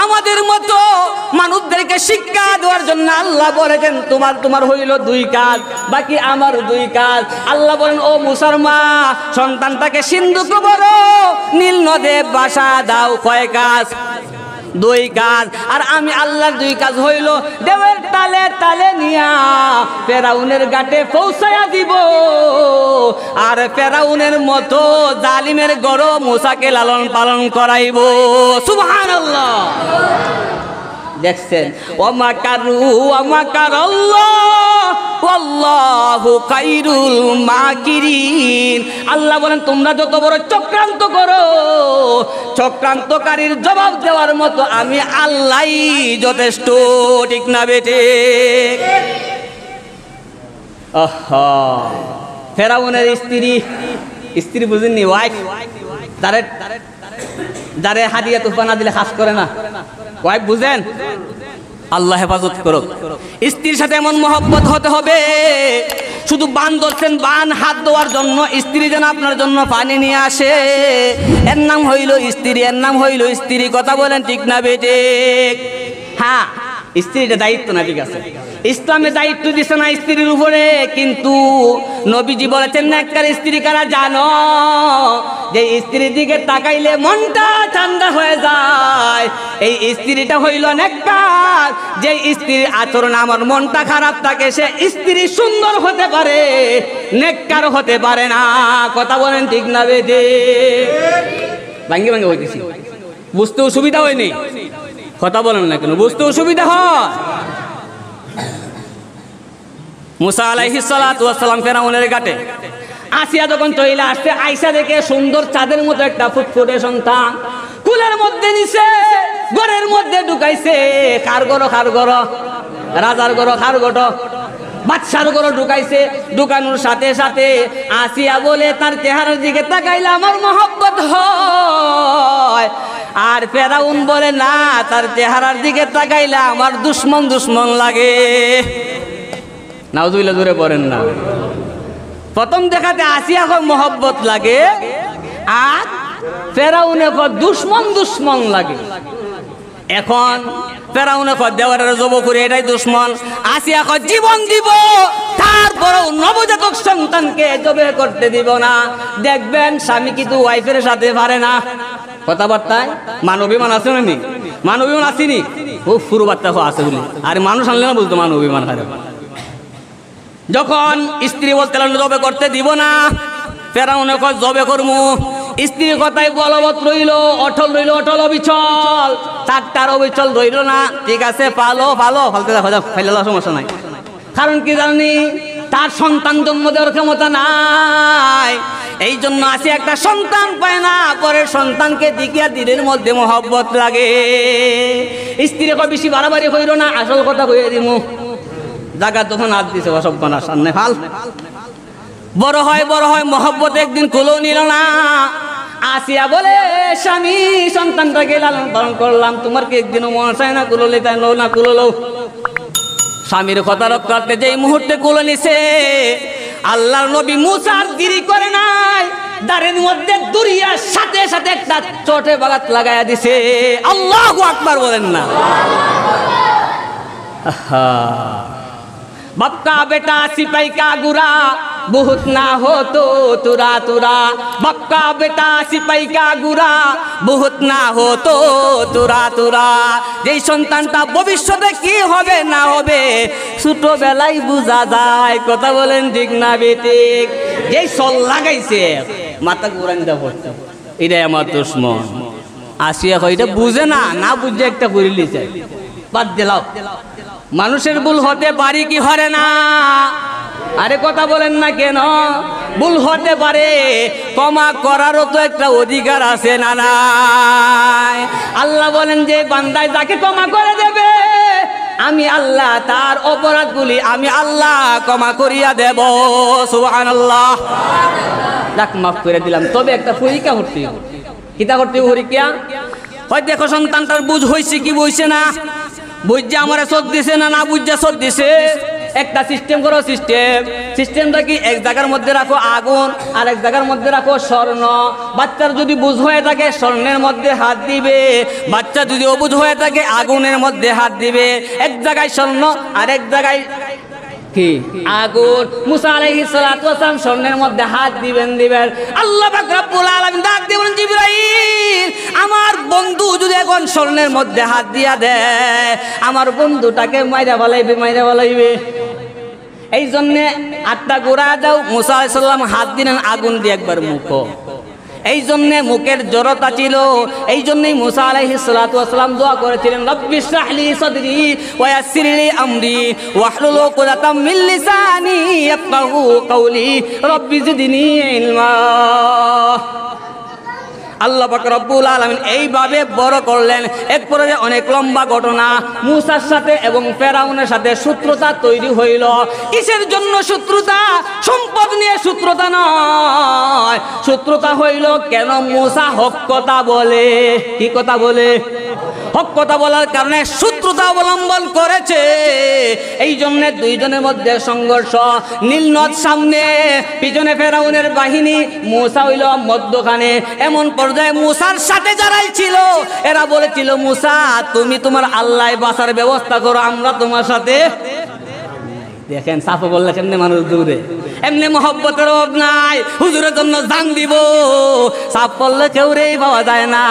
S1: আমাদের মতো মানুষদেরকে শিক্ষা দেওয়ার জন্য আল্লাহ বলেছেন, তোমার হইল 2 কাজ, বাকি আমার 2 কাজ। আল্লাহ বলেন, ও মুসলমান, সন্তানটাকে সিন্ধু কবর, নীল নদে বাসা দাও। কয় কাজ? 2 কাজ। আর আমি আল্লাহর 2 কাজ হইল, দেবের তালে তালে নিয়া ফেরাউনের ঘাটে পৌঁছায়া দিব, আর ফেরাউনের মতো জালিমের গড় মুসাকে লালন পালন করাইব। সুবহানাল্লাহ। দেখছেন, ওয়া মাকারু ওয়া মাকারাল্লাহ ওয়াল্লাহু খায়রুল মাকিরিন। আল্লাহ বলেন, তোমরা যত বড় চক্রান্ত করো, চক্রান্তকারীর জবাব দেওয়ার মতো আমি আল্লাহই যথেষ্ট। ঠিক না বেটে? ফেরাউনের স্ত্রী বুঝেননি? ওয়াইফ, যারে হাদিয়া তুফা না দিলে খাস করে না, ওয়াইফ বুঝেন? আল্লাহ হেফাজত করুক। স্ত্রীর সাথে এমন মহব্বত হতে হবে, শুধু বান ধরছেন, বান হাত দেওয়ার জন্য, স্ত্রী যেন আপনার জন্য পানি নিয়ে আসে। এর নাম হইল স্ত্রী, এর নাম হইল স্ত্রী। কথা বলেন ঠিক না বেটে? হ্যাঁ, স্ত্রীটা দায়িত্ব না, ঠিক আছে, ইসলামে দায়িত্ব দিছে না স্ত্রীর উপরে। কিন্তু নবীজি বলেছেন, নেককার স্ত্রী কারা জানো? যে স্ত্রীর দিকে তাকাইলে মনটা ঠান্ডা হয়ে যায়, এই স্ত্রীটা হইল নেককার। যে স্ত্রীর আচরণ আমার মনটা খারাপ থাকে, সে স্ত্রী সুন্দর হতে পারে, নেককার হতে পারে না। কথা বলেন ঠিক না বেদে? ভাঙ্গে ভাঙ্গে হইতেছি, বুঝতে অসুবিধা হয়নি? কথা বলেন না কেন? বুঝতে অসুবিধা হয়। মুসা আলাইহিস সালাতু ওয়াস সালাম ফেরাউনের ঘাটে, আসিয়া যখন চলে আসছে, আয়েশা দেখে সুন্দর চাঁদের মতো একটা ফুটফুটে সন্তান কুলের মধ্যে নিছে, ঘরের মধ্যে ঢুকাইছে। কার ঘর? কার ঘর? রাজার ঘর। কার ঘর? বাদশার ঘর ঢুকাইছে। ঢুকানোর সাথে সাথে আসিয়া বলে, তার চেহারার দিকে তাকাইলে আমার মহব্বত হয়। আর ফেরাউন বলে, না, তার চেহারার দিকে তাকাইলে আমার দুশ্মন দুশ্মন লাগে। নাউজুবিল্লাহ, জোরে পড়েন না। প্রথম দেখাতে আসিয়া কয় মহব্বত লাগে, আর ফেরাউনে কয় দুশ্মন দুশ্মন লাগে। এখন ফেরাউনে কয় দেওয়ারের জব করে, এটাই দুশ্মন। আসিয়া কয় জীবন দিব, তারপরেও নবজাতক সন্তানকে জবে করতে দিব না। দেখবেন স্বামী কিন্তু ওয়াইফের সাথে পারে না। কথাবার্তায় মানবিমান আছে না? মানবিমান আসেনি? ও ফুরু বার্তা আছে বলি, আর মানুষ আনলে না বুঝতো মানবিমান হারে। যখন স্ত্রী বলতে জবে করতে দিব না, ফেরাউনে কয় জবে করমু। স্ত্রীর কথাই বলবৎ রইল, অটল রইল, অটল অবিচল। 4টার অবিচল রইল না। ঠিক আছে, পালো ফালতে দেখো, ফেলে দেওয়ার সমস্যা নাই। কারণ কি জানি, তার সন্তান জন্ম দেওয়ার ক্ষমতা নাই। এই জন্য আসি একটা সন্তান পায় না, পরের সন্তানকে দিকিয়া দিনের মধ্যে মহব্বত লাগে। স্ত্রী কয় বেশি বাড়াবাড়ি হইল না, আসল কথা কইয়া দিমু। জায়গা তখন হাত দিছে অসভ্যনার সামনে ফাল। বড় হয় মহব্বত একদিন কুলো নিল না। আসিয়া বলে স্বামী সন্তানটাকে লালন পালন করলাম, তোমার কি একদিনও মন চায় না কুলো লিতে না কুলো লো। স্বামীর কথা রক্ষার্থে যেই মুহূর্তে কুলো নিছে, আল্লাহর নবী মুসা আর দেরি করে নাই, দাঁড়ের মধ্যে দুরিয়ার সাথে সাথে একটা চটে বাগাত লাগাইয়া দিছে। আল্লাহু আকবার বলেন না। बाप का बेटा सिपाही का गुरा बहुत ना हो तो तुरा तुरा, बाप का बेटा सिपाही का गुरा बहुत ना हो तो तुरा तुरा। যেই সন্তানটা ভবিষ্যতে কি হবে না হবে ছোটবেলায় বোঝা যায়। কথা বলেন ঠিক না বেঠিক? যেই সল লাগাইছে মাথা ঘুরান দেব, এটাই আমার দুশ্মন। আসিয়া কয় এটা বুঝে না, না বুঝে একটা করে লিছে, বাদ দিলাও। মানুষের ভুল হতে পারে কি হরে না? আরে কথা বলেন না কেন? ভুল হতে পারে, ক্ষমা করারও তো একটা অধিকার আছে না নাই? আল্লাহ বলেন যে বান্দায় যাকে ক্ষমা করে দেবে আমি আল্লাহ তার অপরাধগুলি আমি আল্লাহ ক্ষমা করিয়া দেব। সুবহানাল্লাহ। যাক মাফ করে দিলাম, তবে একটা পরীক্ষা করতে হবে। কিতা করতে হবে পরীক্ষা? হয় দেখো সন্তানটার বুঝ হয়েছে কি বইছে না, বুঝছে আমার চোখ দিছে না, না বুঝছে চোখ দিছে। একটা সিস্টেম করো, সিস্টেমটা কি এক জায়গার মধ্যে রাখো আগুন, আর এক জায়গার মধ্যে রাখো স্বর্ণ। বাচ্চার যদি বুঝ হয়ে থাকে স্বর্ণের মধ্যে হাত দিবে, বাচ্চা যদি অবুঝ হয়ে থাকে আগুনের মধ্যে হাত দিবে। এক জায়গায় স্বর্ণ আর এক জায়গায় কি আগুন। মুসা আলাইহিস সালাতু ওয়াস সালাম স্বর্ণের মধ্যে হাত দিবেন। আল্লাহ পাক রব্বুল আলামিন ডাক দিয়ে বলেন জিবরাইল আমার বন্ধু যদি এখন স্বর্ণের মধ্যে হাত দিয়া দেয় আমার বন্ধুটাকে মাইরা ফলাইবে। এই জন্য আটটা গোড়া যাও। মুসা আলাইহিস সালাম হাত দিলেন আগুন দিয়ে একবার মুখ, এই জন্য মুখের জড়তা ছিল। এই জন্যই মুসা আলাইহিস সালাতু ওয়াস সালাম দোয়া করেছিলেন রব্বি ইশরাহ লি সাদরি ওয়া ইয়াসসির লি আমরি ওয়াহলুল উকদাতাম মিন লিসানি ইয়াফকাহু কওলি রব্বি জিদনি ইলমা। আল্লাহ পাক রব্বুল আলামিন এইভাবে বড় করলেন। এরপরে অনেক লম্বা ঘটনা, মুসার সাথে এবং ফেরাউনের সাথে শত্রুতা তৈরি হইল। কিসের জন্য শত্রুতা? সম্পদ নিয়ে শত্রুতা নয়, শত্রুতা হইল কেন? মুসা হক কথা বলে। কি কথা বলে? হক কথা বলার কারণে শত্রুতা অবলম্বন করেছে। এই জন্য দুইজনের মধ্যে সংঘর্ষ। নীল নদ সামনে, পিছনে ফেরাউনের বাহিনী, মুসা হইল মধ্যখানে। এমন পর্যায়ে মুসার সাথে যারাই ছিল এরা বলেছিল মুসা তুমি তোমার আল্লাহ বাঁচার ব্যবস্থা করো, আমরা তোমার সাথে। দেখেন সাফ বললে কেমনে মানুষ দূরে, এমনি মহব্বতের অভাব নাই। হুজুরের জন্য জান দিব, সাফ বললে কেউ রেই পাওয়া যায় না,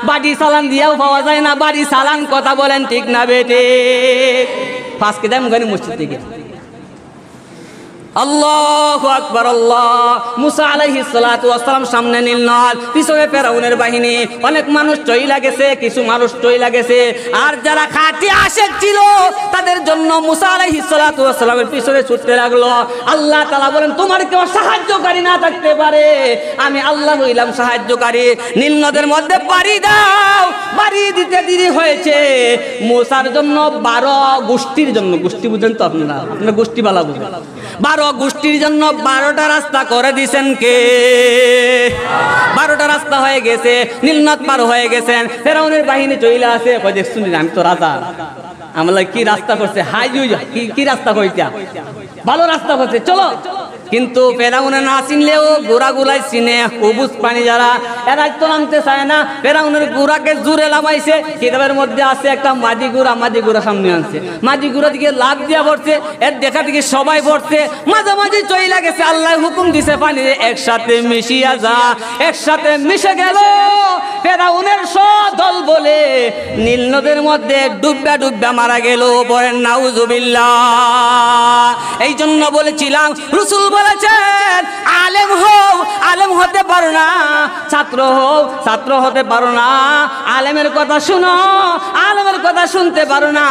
S1: বাড়ি চালান দিয়েও পাওয়া যায় না। বাড়ি চালান কথা বলেন ঠিক না বেটে? ফাঁসকে দেন গানি মসজিদ থেকে। আল্লাহু আকবার আল্লাহ। মুসা আলাইহিস সালাতু ওয়াস সালাম সামনে নীল নদ, পিছনে ফেরাউনের বাহিনী। অনেক মানুষ চইলা গেছে, কিছু মানুষ চইলা গেছে। আর যারা খাঁটি আশেক ছিল তাদের জন্য মুসা আলাইহিস সালাতু ওয়াস সালামের পিছনে ছুটতে লাগলো। আল্লাহ তাআলা বলেন তোমার কেউ সাহায্যকারী না থাকতে পারে, আমি আল্লাহ হইলাম সাহায্যকারী। নীল নদের মধ্যে পাড়ি দাও। পাড়ি দিতে দেরি হয়েছে। মুসার জন্য 12 গোষ্ঠীর জন্য, গোষ্ঠী বুঝেন তো আপনারা, আপনারা গোষ্ঠী বালা বুঝেন, 12 গোষ্ঠীর জন্য 12টা রাস্তা করে দিয়েছেন কে? 12টা রাস্তা হয়ে গেছে। নীলনদ পার হয়ে গেছেন। ফেরাউনের বাহিনী চলে আসে, কই দেখছুন আমি তো রাজা, আমরা কি রাস্তা করছে? হাই কি রাস্তা কইতা? ভালো রাস্তা করছে, চলো। কিন্তু ফেরাউনে না চিনলেও গোড়াগুলাই চিনে। অবুজ পানি যারা, এরা তো নামতে চায় না। ফেরাউনের গোড়াকে জুড়ে লামাইছে। কিতাবের মধ্যে আছে একটা মাঝি গুড়া সামনে আনছে, মাঝি গুড়া দিকে লাভ দিয়া পড়ছে। এর দেখা দিকে সবাই পড়ছে, মাঝামাঝি চইলা গেছে। আল্লাহ হুকুম দিছে পানি একসাথে মিশিয়া যা। একসাথে মিশে গেল। ফেরাউনের সব দল বলে নীল নদের মধ্যে ডুববা মারা গেল। বলেন নাউজুবিল্লাহ। এই জন্য বলেছিলাম রাসূল বলেছেন আলেম হও, আলেম হতে পারো না, ছাত্র ছাত্র হও, ছাত্র হতে পারো না, আলেমের কথা শুনো, আলেমের কথা শুনতে পারো না,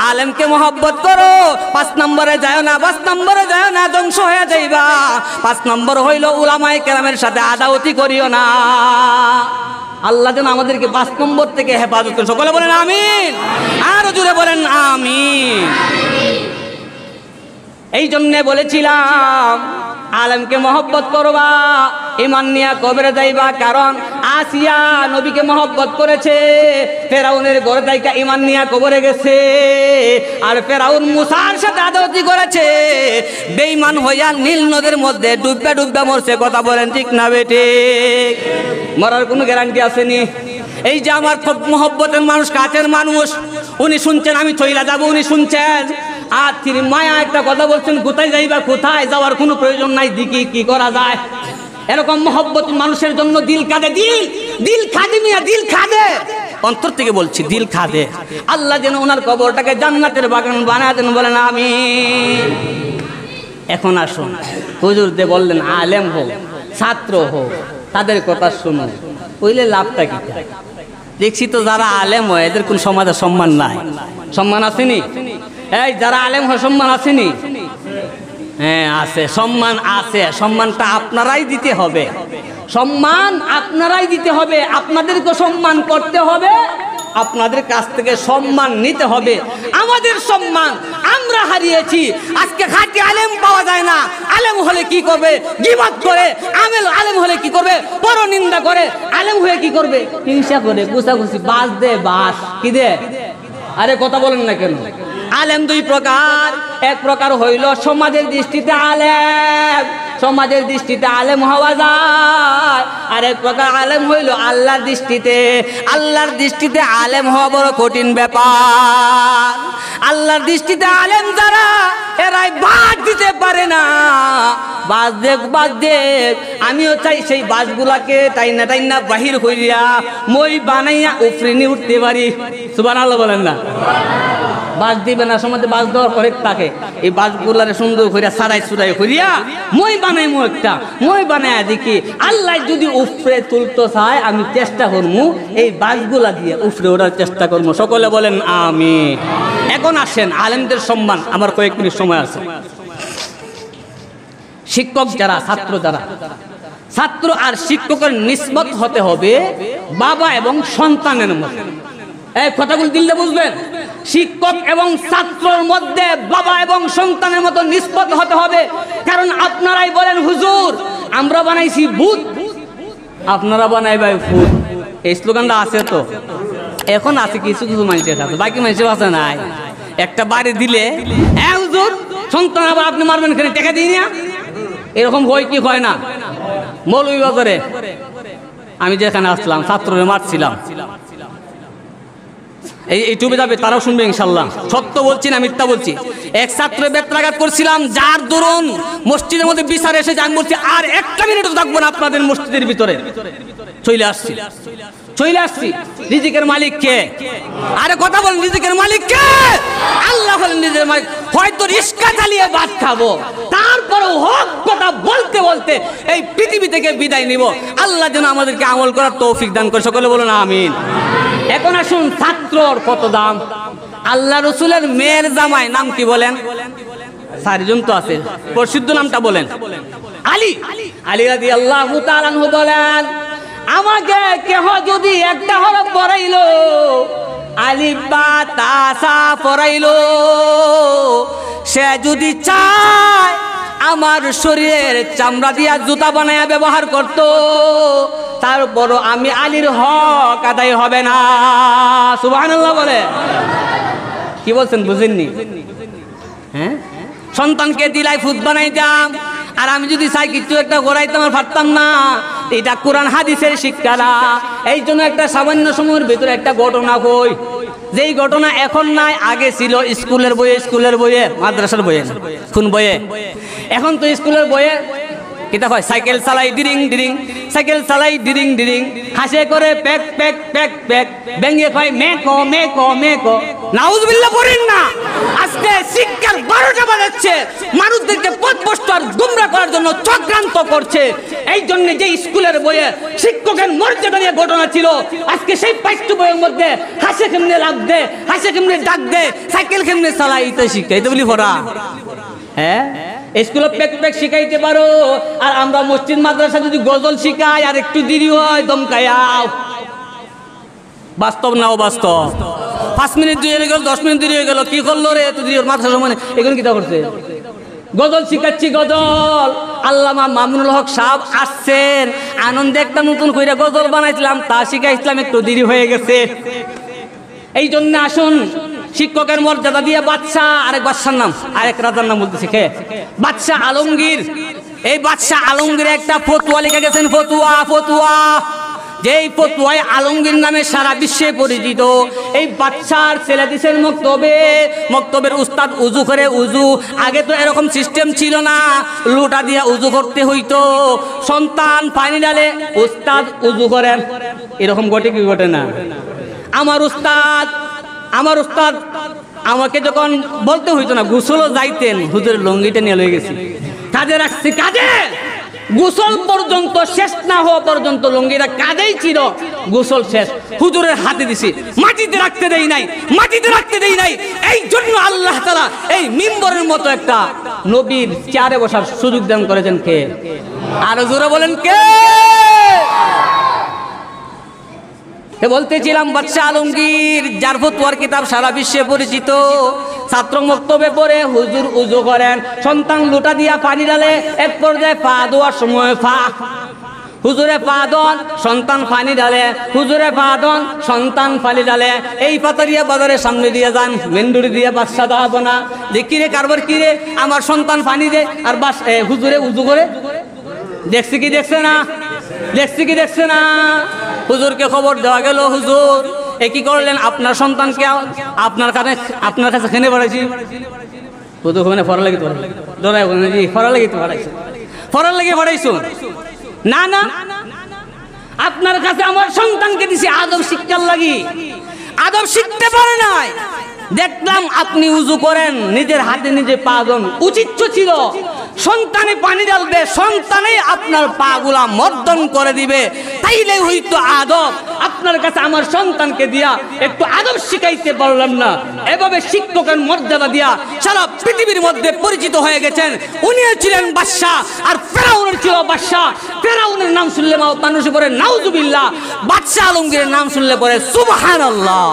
S1: আলেমকে মহব্বত করো। 5 নম্বরে যায় না, 5 নম্বরে যায় না, ধ্বংস হয়ে যাইবা। 5 নম্বর হইল উলামায়ে কেরামের সাথে আদাওয়াতি করিও না। আল্লাহ যেন আমাদেরকে 5 নম্বর থেকে হেফাজত করেন। সকলে বলেন আমিন, আরো জোরে বলেন আমিন। এই জন্যে বলেছিলাম আলেমকে মহব্বত করবা, ঈমান নিয়া কবরে যাইবা। কারণ আসিয়া নবীকে মহব্বত করেছে, ফেরাউনের ঘরে যাইকা ঈমান নিয়া কবরে গেছে। আর ফেরাউন মুসার সাথে আদাওয়াতি করেছে, বেঈমান হইয়া নীল নদের মধ্যে ডুববে ডুববে মরছে। কথা বলেন ঠিক না বেঠিক? মরার কোনো গ্যারান্টি আসেনি। এই যে আমার খুব মহব্বতের মানুষ, কাছের মানুষ, উনি শুনছেন আমি চইলা যাব, উনি শুনছেন। আর তিনি মায়া একটা কথা বলছেন, কোথায় যাইবা, কোথায় যাওয়ার কোনো প্রয়োজন নাই, দেখি কি করা যায়। এরকম মহব্বত মানুষের জন্য দিল কাঁদে, দিল খাদে মিয়া, দিল খাদে। অন্তর থেকে বলছি, দিল খাদে। আল্লাহ যেন ওনার কবরটাকে জান্নাতের বাগান বানায় দেন, বলেন আমিন। এখন আসুন, হুজুর দে বললেন আলেম হোক, ছাত্র হোক, তাদের কথা শুনুন, কইলে লাভটা কি? দেখছি তো যারা আলেম হয় এদের কোন সমাজে সম্মান নাই। সম্মান আসেনি? এই যারা আলেম হয় সম্মান আসেনি? হ্যাঁ আছে, সম্মান আছে। সম্মানটা আপনারাই দিতে হবে, সম্মান আপনারাই দিতে হবে। আপনাদেরকে সম্মান করতে হবে, আপনাদের কাছ থেকে সম্মান নিতে হবে। আমাদের সম্মান আমরা হারিয়েছি। আজকে খাঁটি আলেম পাওয়া যায় না। আলেম হলে কি করবে? গীবত করে। আলেম হলে কি করবে? পরনিন্দা করে। আলেম হয়ে কি করবে? হিংসা করে, কুচাকুচি, বাস দে, বাস কি দে। আরে কথা বলেন না কেন? আলেম 2 প্রকার। এক প্রকার হইল সমাজের দৃষ্টিতে আলেম, সমাজের দৃষ্টিতে আলেম হওয়া যায়। আর এক প্রকার আলেম হইল আল্লাহর দৃষ্টিতে। আল্লাহর দৃষ্টিতে আলেম হওয়া বড় কঠিন ব্যাপার। আল্লাহর দৃষ্টিতে আলেম যারা, এরাই বাদ দিতে পারে না। বাস দেখ, বাস দেখ। আমিও চাই সেই বাসগুলাকে টাইনা টাইনা বাহির কইরা মই বানাইয়া উপরে নিয়ে উঠতে পারি। সুবহানাল্লাহ বলেন না? বাস দিবে না, সমাজে বাস দেওয়ার পরে থাকে এই বাসগুলারে সুন্দর করিয়া সারাই সুরাই করিয়া মই বানাই, একটা মই বানাইয়া দেখি। আল্লাহ যদি উপরে তুলতে চায়, আমি চেষ্টা করবো এই বাসগুলা দিয়ে উপরে ওঠার চেষ্টা করবো। সকলে বলেন আমিন। এখন আসেন আলেমদের সম্মান। আমার কয়েক মিনিট সময় আছে। শিক্ষক যারা, ছাত্র যারা, ছাত্র আর শিক্ষকের নিসবত হতে হবে বাবা এবং সন্তানের মধ্যে। এই কথাগুলো দিলে বুঝবেন। শিক্ষক এবং ছাত্রের মধ্যে বাবা এবং সন্তানের মতো নিসবত হতে হবে। কারণ আপনারাই বলেন হুজুর আমরা বানাইছি ভূত, আপনারা বানাইবাই ভূত। এই স্লোগানটা আছে তো, এখন আছে কিছু কিছু মানুষের কাছে, বাকি মানুষের কাছে নাই। একটা বাড়ি দিলে হ্যাঁ হুজুর সন্তান আবার আপনি মারবেন, এখানে টাকা দিই না, এরকম হয় কি হয় না? মৌলভীবাজারে আমি যেখানে আসলাম ছাত্ররা মারছিলাম, এই ইউটিউবে যাবে, তারাও শুনবে ইনশাল্লাহ। সত্য বলছি না মিথ্যা বলছি? এক ছাত্র বেত্রাঘাত করছিলাম, যার দরুন মসজিদের মধ্যে বিচার এসে আমি বলছি আর একটা মিনিটও থাকবো না আপনাদের মসজিদের ভিতরে। চলে আসছি, চলে আসছি। রিজিকের মালিক কে? আরে কথা বলেন, রিজিকের মালিক কে? আল্লাহ বলেন রিজিকের মালিক। হয়তো রিস্কা চালিয়ে ভাত খাবো, তারপরে হক কথা বলতে বলতে এই পৃথিবী থেকে বিদায় নিব। আল্লাহ যেন আমাদেরকে আমল করার তৌফিক দান করে। সকলে বলুন আমিন। এখন আসুন ছাত্রর কত দাম। আল্লাহ রসুলের মেয়ের জামাই নাম কি বলেন? 4 জন তো আছে, প্রসিদ্ধ নামটা বলেন। আলী, আলী রাদিয়াল্লাহু তাআলা আনহু বলেন, আমাকে কেহ যদি একটা হরফ পড়াইলো, আলিফ বা তা সা পড়াইলো, সে যদি চায় আমার শরীরের চামড়া দিয়া জুতা বানায়া ব্যবহার করত, তারপরও আমি আলীর হক আদায় হবে না। সুবহানাল্লাহ বলে। কি বলছেন বুঝেননি? হ্যাঁ, সন্তানকে দিলাই ফুট বানাইতাম, আর আমি যদি চাই কিছু একটা গড়াইতাম আর পারতাম না। এটা কোরআন হাদিসের শিক্ষা না। এই জন্য একটা সামান্য সময়ের ভিতরে একটা ঘটনা কই, যেই ঘটনা এখন নাই, আগে ছিল স্কুলের বইয়ে, স্কুলের বইয়ে, মাদ্রাসার বইয়ে, কোন বইয়ে? এখন তো স্কুলের বইয়ে কিতা হয়, সাইকেল চালাই ডিরিং ডিরিং, সাইকেল চালাই ডিরিং ডিরিং, হাসে করে প্যাক প্যাক প্যাক প্যাক, ব্যাঙ্গে কয় মেকো মেকো মেকো, নাউজুবিল্লাহ পড়েন না। আজকে শিক্ষার 12টা বাজাচ্ছে, মানুষদেরকে পথভ্রষ্ট আর গুমরা করার জন্য চক্রান্ত করছে। এই জন্য যে স্কুলের বইয়ে শিক্ষকের মর্যাদা নিয়ে ঘটনা ছিল, আজকে সেই পাঠ্য বইয়ের মধ্যে হাসে কেমনে লাভ দে, হাসে কেমনে ডাক দে, সাইকেল কেমনে চালাইতে শিখাইতে বলি পড়া। হ্যাঁ, স্কুলে পেক পেক শিখাইতে পারো, আর আমরা মসজিদ মাদ্রাসা যদি গজল শিখাই আর একটু দেরি হয় দমকায়াও। বাস্তব না অবাস্তব? 5 মিনিট দেরি হয়ে গেল, 10 মিনিট দেরি হয়ে গেল, কি করলো রে এত দেরি? মাদ্রাসার মানে এগুলো কিতা করছে? গজল শিখাচ্ছি গজল। আল্লামা মামুনুল হক সাহেব আসছেন, আনন্দে একটা নতুন কইরা গজল বানাইছিলাম, তা শিখাইছিলাম, একটু দেরি হয়ে গেছে। এই জন্য আসুন শিক্ষকের মর্যাদা দিয়ে। বাদশাহ, আরেক বাদশার নাম, আরেক রাজার নাম বলতেছে কে? বাদশাহ আলমগীর। এই বাদশাহ আলমগীর একটা ফতুয়া লিখে গেছেন, ফতুয়া যেই ফতুয়ায় আলমগীর নামে সারা বিশ্বে পরিচিত। এই বাদশার ছেলে দিছেন মক্তবের উস্তাদ উজু করে। উজু আগে তো এরকম সিস্টেম ছিল না, লোটা দিয়ে উজু করতে হইতো। সন্তান পানি ডালে, উস্তাদ উজু করেন, এরকম ঘটে কি ঘটে না? আমার উস্তাদ আমাকে যখন বলতে হইতো না, গোসলও যাইতেন, হুজুরের লঙ্গিটা নিয়ে লয়ে গেছি, কাজে রাখছি, কাজে গোসল পর্যন্ত শেষ না হওয়া পর্যন্ত লঙ্গিটা কাঁধেই ছিল। গোসল শেষ, হুজুরের হাতে দিছি, মাটিতে রাখতে দেই নাই। এই জন্য আল্লাহ তাআলা এই মিম্বরের মতো একটা নবীর চেয়ারে বসার সুযোগ দান করেছেন। কে? আরো জোরে বলেন কে? বলতেছিলাম বাদশাহ আলমগীর, যার ফতোয়ার কিতাব সারা বিশ্বে পরিচিত। ছাত্র মক্তবে পড়ে হুজুর উজু করেন, সন্তান লোটা দিয়া পানি ডালে, এক পর্যায়ে পা ধোয়ার সময় হুজুরে পা দন, সন্তান পানি ডালে, হুজুরে পা দন, সন্তান পানি ডালে। এই পাতারিয়া বাজারের সামনে দিয়ে যান, মেন্ডুরি দিয়ে বাদশাহ দাঁড়াবো না, যে কিরে কারবার কিরে, আমার সন্তান পানি দে, আর হুজুরে উজু করে। দেখছি কি দেখছে না? হুজুরকে খবর দেওয়া গেল, হুজুর এ কি করলেন? আপনার সন্তানকে আপনার কাছে খেনে পড়াইছি। হুজুর ওখানে ফরা লাগিয়ে পড়াইছো? না, আপনার কাছে আমার সন্তানকে দিছি আদব শিক্ষার লাগি। আদব শিখতে পারে নাই। দেখলাম আপনি উজু করেন, নিজের হাতে নিজে পা ধোন, উচিত ছিল সন্তানে পানি ডালবে, সন্তানেই আপনার পা গুলা মর্দন করে দিবে, তাইলে হইতো আদব। আপনার কাছে আমার সন্তানকে দিয়া একটু আদব শিখাইতে পারলাম না। এভাবে শিক্ষকের মর্যাদা দিয়া সারা পৃথিবীর মধ্যে পরিচিত হয়ে গেছেন। উনিও ছিলেন বাদশাহ, আর ফেরাউনের ছিল বাদশাহ। ফেরাউনের নাম শুনলে মানুষ পড়ে নাউজুবিল্লাহ, বাদশাহ আলমগীরের নাম শুনলে পড়ে সুবহানাল্লাহ।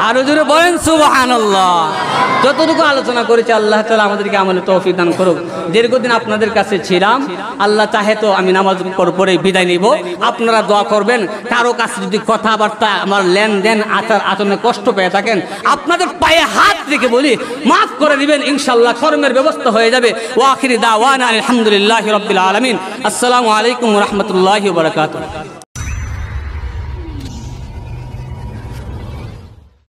S1: আরো জোরে বলেন সুবহানাল্লাহ। যতটুকু আলোচনা করেছি আল্লাহ তাআলা আমাদেরকে আমলে তৌফিক দান করুক। দীর্ঘদিন আপনাদের কাছে ছিলাম, আল্লাহ চাহে তো আমি নামাজ পড়ে বিদায় নিব। আপনারা দোয়া করবেন। কারো কাছে যদি কথাবার্তা আমার লেনদেন আচরণে কষ্ট পেয়ে থাকেন, আপনাদের পায়ে হাত রেখে বলি মাফ করে দিবেন, ইনশাআল্লাহ কর্মের ব্যবস্থা হয়ে যাবে। ওয়া আখিরি দাওয়ানা আলহামদুলিল্লাহি রাব্বিল আলামিন। আসসালামু আলাইকুম ওয়া রাহমাতুল্লাহি ওয়া বারাকাতুহু।